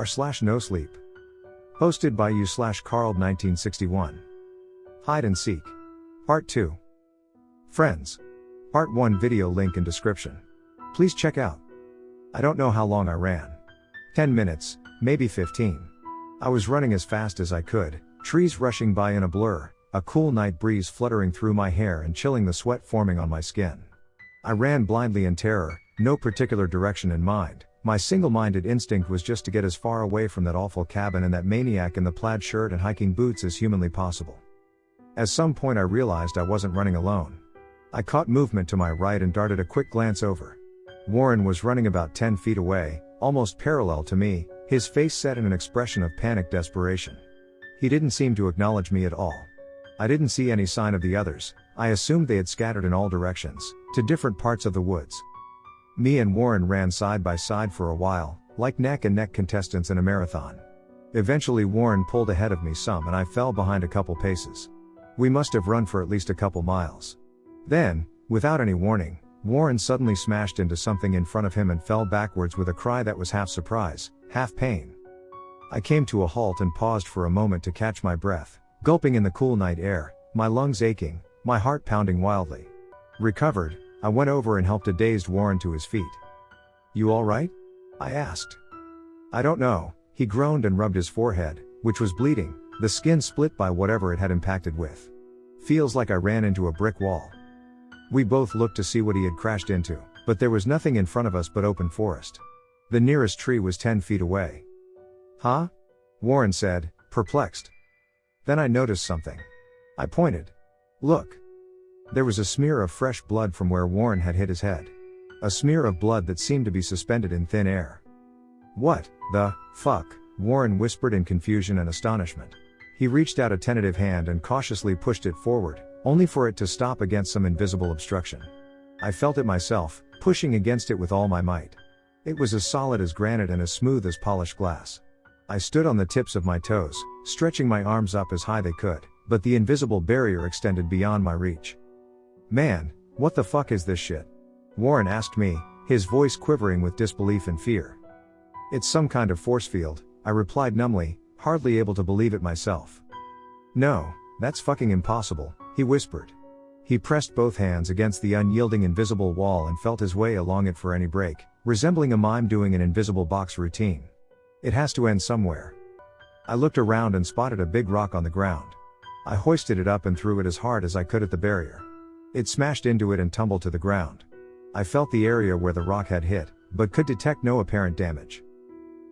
r/nosleep. Hosted by you/Carl1961. Hide and Seek. Part 2. Friends. Part 1 video link in description. Please check out. I don't know how long I ran. 10 minutes, maybe 15. I was running as fast as I could, trees rushing by in a blur, a cool night breeze fluttering through my hair and chilling the sweat forming on my skin. I ran blindly in terror, no particular direction in mind. My single-minded instinct was just to get as far away from that awful cabin and that maniac in the plaid shirt and hiking boots as humanly possible. At some point I realized I wasn't running alone. I caught movement to my right and darted a quick glance over. Warren was running about 10 feet away, almost parallel to me, his face set in an expression of panicked desperation. He didn't seem to acknowledge me at all. I didn't see any sign of the others. I assumed they had scattered in all directions, to different parts of the woods. Me and Warren ran side by side for a while, like neck-and-neck contestants in a marathon. Eventually Warren pulled ahead of me some and I fell behind a couple paces. We must have run for at least a couple miles. Then, without any warning, Warren suddenly smashed into something in front of him and fell backwards with a cry that was half surprise, half pain. I came to a halt and paused for a moment to catch my breath, gulping in the cool night air, my lungs aching, my heart pounding wildly. Recovered, I went over and helped a dazed Warren to his feet. "You all right?" I asked. "I don't know," he groaned and rubbed his forehead, which was bleeding, the skin split by whatever it had impacted with. "Feels like I ran into a brick wall." We both looked to see what he had crashed into, but there was nothing in front of us but open forest. The nearest tree was 10 feet away. "Huh?" Warren said, perplexed. Then I noticed something. I pointed. "Look." There was a smear of fresh blood from where Warren had hit his head. A smear of blood that seemed to be suspended in thin air. "What the fuck?" Warren whispered in confusion and astonishment. He reached out a tentative hand and cautiously pushed it forward, only for it to stop against some invisible obstruction. I felt it myself, pushing against it with all my might. It was as solid as granite and as smooth as polished glass. I stood on the tips of my toes, stretching my arms up as high they could, but the invisible barrier extended beyond my reach. "Man, what the fuck is this shit?" Warren asked me, his voice quivering with disbelief and fear. "It's some kind of force field," I replied numbly, hardly able to believe it myself. "No, that's fucking impossible," he whispered. He pressed both hands against the unyielding invisible wall and felt his way along it for any break, resembling a mime doing an invisible box routine. "It has to end somewhere." I looked around and spotted a big rock on the ground. I hoisted it up and threw it as hard as I could at the barrier. It smashed into it and tumbled to the ground. I felt the area where the rock had hit, but could detect no apparent damage.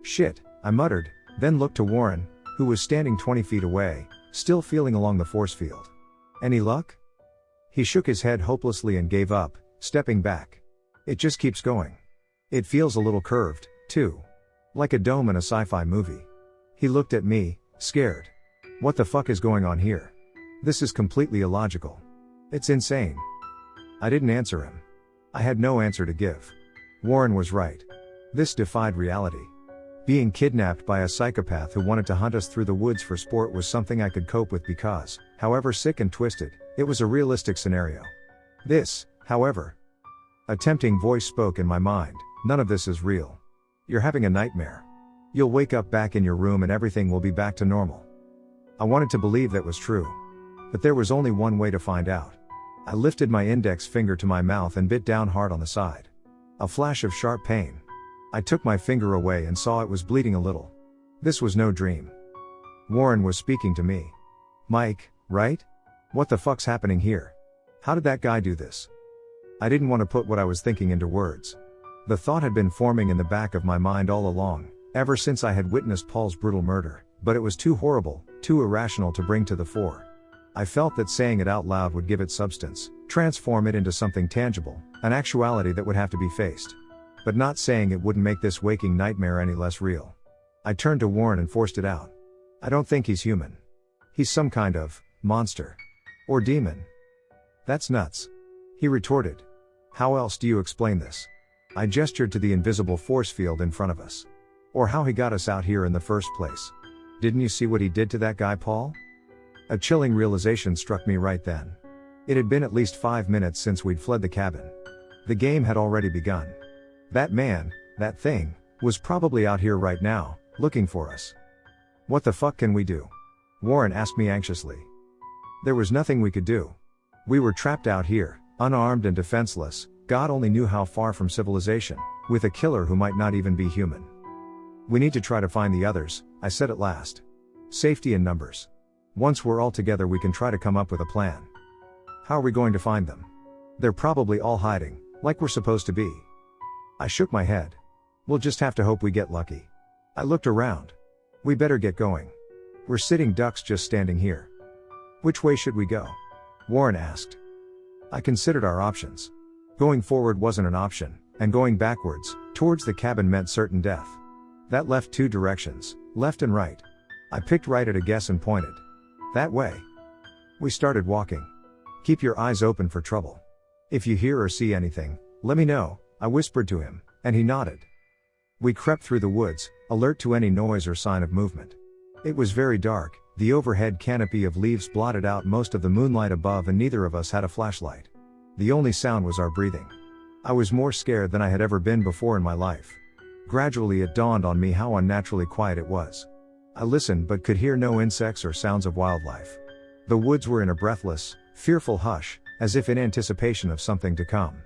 "Shit," I muttered, then looked to Warren, who was standing 20 feet away, still feeling along the force field. "Any luck?" He shook his head hopelessly and gave up, stepping back. "It just keeps going. It feels a little curved, too. Like a dome in a sci-fi movie." He looked at me, scared. "What the fuck is going on here? This is completely illogical. It's insane." I didn't answer him. I had no answer to give. Warren was right. This defied reality. Being kidnapped by a psychopath who wanted to hunt us through the woods for sport was something I could cope with because, however sick and twisted, it was a realistic scenario. This, however. A tempting voice spoke in my mind. "None of this is real. You're having a nightmare. You'll wake up back in your room and everything will be back to normal." I wanted to believe that was true. But there was only one way to find out. I lifted my index finger to my mouth and bit down hard on the side. A flash of sharp pain. I took my finger away and saw it was bleeding a little. This was no dream. Warren was speaking to me. "Mike, right? What the fuck's happening here? How did that guy do this?" I didn't want to put what I was thinking into words. The thought had been forming in the back of my mind all along, ever since I had witnessed Paul's brutal murder, but it was too horrible, too irrational to bring to the fore. I felt that saying it out loud would give it substance, transform it into something tangible, an actuality that would have to be faced. But not saying it wouldn't make this waking nightmare any less real. I turned to Warren and forced it out. "I don't think he's human. He's some kind of monster. Or demon." "That's nuts," he retorted. "How else do you explain this?" I gestured to the invisible force field in front of us. "Or how he got us out here in the first place. Didn't you see what he did to that guy Paul?" A chilling realization struck me right then. It had been at least 5 minutes since we'd fled the cabin. The game had already begun. That man, that thing, was probably out here right now, looking for us. What the fuck can we do? Warren asked me anxiously. There was nothing we could do. We were trapped out here, unarmed and defenseless, God only knew how far from civilization, with a killer who might not even be human. We need to try to find the others, I said at last. Safety in numbers. Once we're all together we can try to come up with a plan. How are we going to find them? They're probably all hiding, like we're supposed to be. I shook my head. We'll just have to hope we get lucky. I looked around. We better get going. We're sitting ducks just standing here. Which way should we go? Warren asked. I considered our options. Going forward wasn't an option, and going backwards, towards the cabin meant certain death. That left two directions, left and right. I picked right at a guess and pointed. That way. We started walking. Keep your eyes open for trouble. If you hear or see anything, let me know, I whispered to him, and he nodded. We crept through the woods, alert to any noise or sign of movement. It was very dark, the overhead canopy of leaves blotted out most of the moonlight above and neither of us had a flashlight. The only sound was our breathing. I was more scared than I had ever been before in my life. Gradually it dawned on me how unnaturally quiet it was. I listened but could hear no insects or sounds of wildlife. The woods were in a breathless, fearful hush, as if in anticipation of something to come.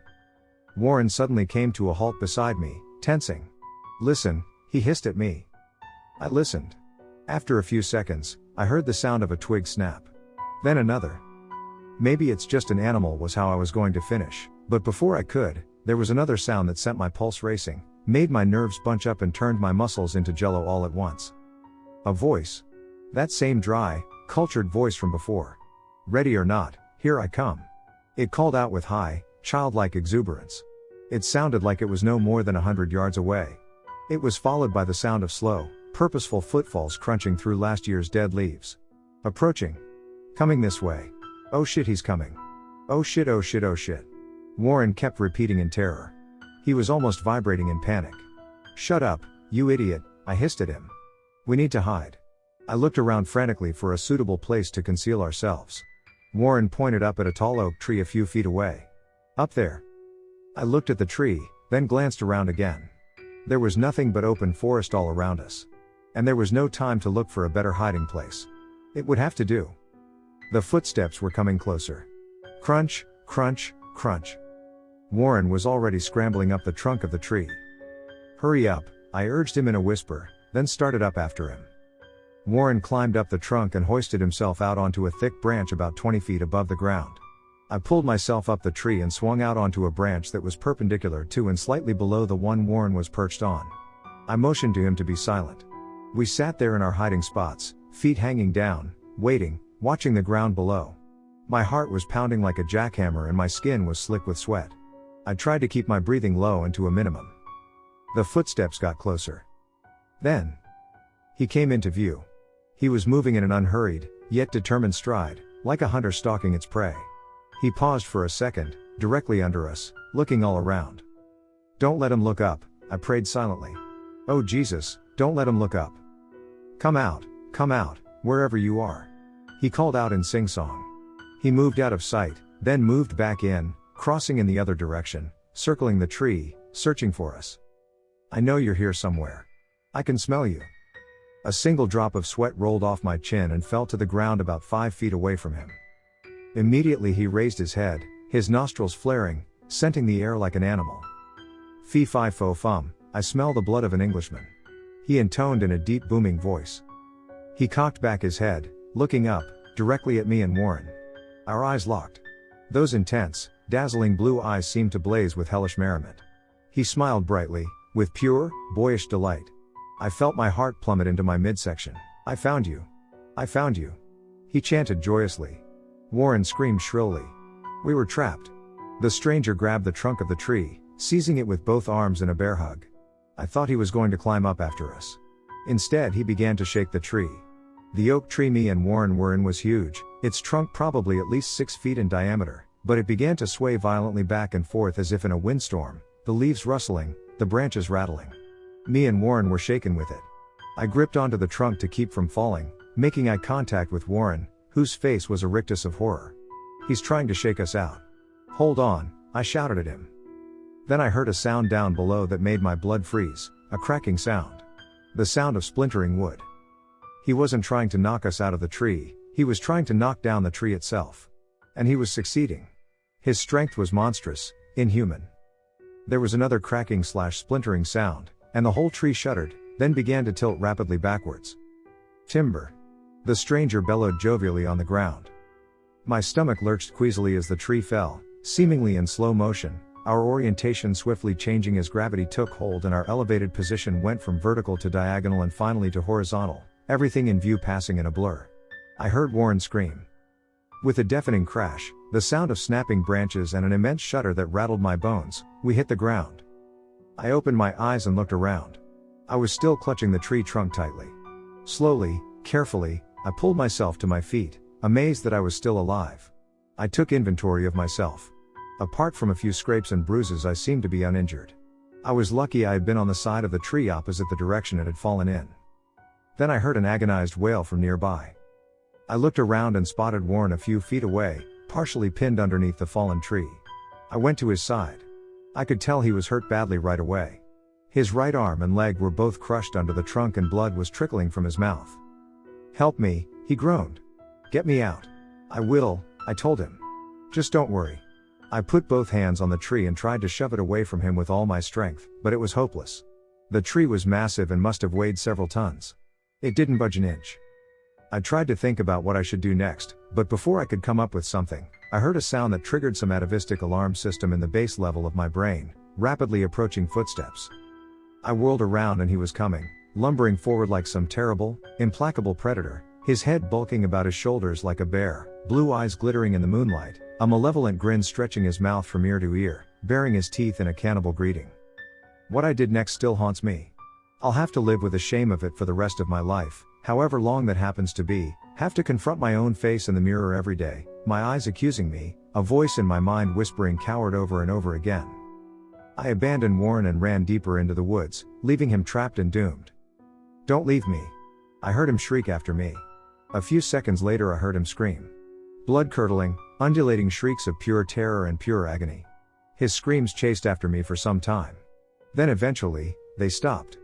Warren suddenly came to a halt beside me, tensing. Listen, he hissed at me. I listened. After a few seconds, I heard the sound of a twig snap. Then another. Maybe it's just an animal was how I was going to finish, but before I could, there was another sound that sent my pulse racing, made my nerves bunch up and turned my muscles into jello all at once. A voice. That same dry, cultured voice from before. Ready or not, here I come. It called out with high, childlike exuberance. It sounded like it was no more than 100 yards away. It was followed by the sound of slow, purposeful footfalls crunching through last year's dead leaves. Approaching. Coming this way. Oh shit, he's coming. Oh shit, oh shit, oh shit. Warren kept repeating in terror. He was almost vibrating in panic. Shut up, you idiot, I hissed at him. We need to hide. I looked around frantically for a suitable place to conceal ourselves. Warren pointed up at a tall oak tree a few feet away. Up there. I looked at the tree, then glanced around again. There was nothing but open forest all around us. And there was no time to look for a better hiding place. It would have to do. The footsteps were coming closer. Crunch, crunch, crunch. Warren was already scrambling up the trunk of the tree. Hurry up, I urged him in a whisper, then started up after him. Warren climbed up the trunk and hoisted himself out onto a thick branch about 20 feet above the ground. I pulled myself up the tree and swung out onto a branch that was perpendicular to and slightly below the one Warren was perched on. I motioned to him to be silent. We sat there in our hiding spots, feet hanging down, waiting, watching the ground below. My heart was pounding like a jackhammer and my skin was slick with sweat. I tried to keep my breathing low and to a minimum. The footsteps got closer. Then, he came into view. He was moving in an unhurried, yet determined stride, like a hunter stalking its prey. He paused for a second, directly under us, looking all around. Don't let him look up, I prayed silently. Oh Jesus, don't let him look up. Come out, wherever you are. He called out in sing-song. He moved out of sight, then moved back in, crossing in the other direction, circling the tree, searching for us. I know you're here somewhere. I can smell you. A single drop of sweat rolled off my chin and fell to the ground about 5 feet away from him. Immediately he raised his head, his nostrils flaring, scenting the air like an animal. Fee fi fo fum, I smell the blood of an Englishman. He intoned in a deep booming voice. He cocked back his head, looking up, directly at me and Warren. Our eyes locked. Those intense, dazzling blue eyes seemed to blaze with hellish merriment. He smiled brightly, with pure, boyish delight. I felt my heart plummet into my midsection. I found you. I found you. He chanted joyously. Warren screamed shrilly. We were trapped. The stranger grabbed the trunk of the tree, seizing it with both arms in a bear hug. I thought he was going to climb up after us. Instead, he began to shake the tree. The oak tree me and Warren were in was huge, its trunk probably at least 6 feet in diameter, but it began to sway violently back and forth as if in a windstorm, the leaves rustling, the branches rattling. Me and Warren were shaken with it. I gripped onto the trunk to keep from falling, making eye contact with Warren, whose face was a rictus of horror. He's trying to shake us out. Hold on, I shouted at him. Then I heard a sound down below that made my blood freeze, a cracking sound. The sound of splintering wood. He wasn't trying to knock us out of the tree, he was trying to knock down the tree itself. And he was succeeding. His strength was monstrous, inhuman. There was another cracking/splintering sound, and the whole tree shuddered, then began to tilt rapidly backwards. Timber. The stranger bellowed jovially on the ground. My stomach lurched queasily as the tree fell, seemingly in slow motion, our orientation swiftly changing as gravity took hold and our elevated position went from vertical to diagonal and finally to horizontal, everything in view passing in a blur. I heard Warren scream. With a deafening crash, the sound of snapping branches and an immense shudder that rattled my bones, we hit the ground. I opened my eyes and looked around. I was still clutching the tree trunk tightly. Slowly, carefully, I pulled myself to my feet, amazed that I was still alive. I took inventory of myself. Apart from a few scrapes and bruises, I seemed to be uninjured. I was lucky I had been on the side of the tree opposite the direction it had fallen in. Then I heard an agonized wail from nearby. I looked around and spotted Warren a few feet away, partially pinned underneath the fallen tree. I went to his side. I could tell he was hurt badly right away. His right arm and leg were both crushed under the trunk and blood was trickling from his mouth. "Help me," he groaned. "Get me out." "I will," I told him. "Just don't worry." I put both hands on the tree and tried to shove it away from him with all my strength, but it was hopeless. The tree was massive and must have weighed several tons. It didn't budge an inch. I tried to think about what I should do next, but before I could come up with something, I heard a sound that triggered some atavistic alarm system in the base level of my brain, rapidly approaching footsteps. I whirled around and he was coming, lumbering forward like some terrible, implacable predator, his head bulking about his shoulders like a bear, blue eyes glittering in the moonlight, a malevolent grin stretching his mouth from ear to ear, baring his teeth in a cannibal greeting. What I did next still haunts me. I'll have to live with the shame of it for the rest of my life, however long that happens to be, have to confront my own face in the mirror every day, my eyes accusing me, a voice in my mind whispering coward over and over again. I abandoned Warren and ran deeper into the woods, leaving him trapped and doomed. "Don't leave me." I heard him shriek after me. A few seconds later I heard him scream. Blood-curdling, undulating shrieks of pure terror and pure agony. His screams chased after me for some time. Then eventually, they stopped.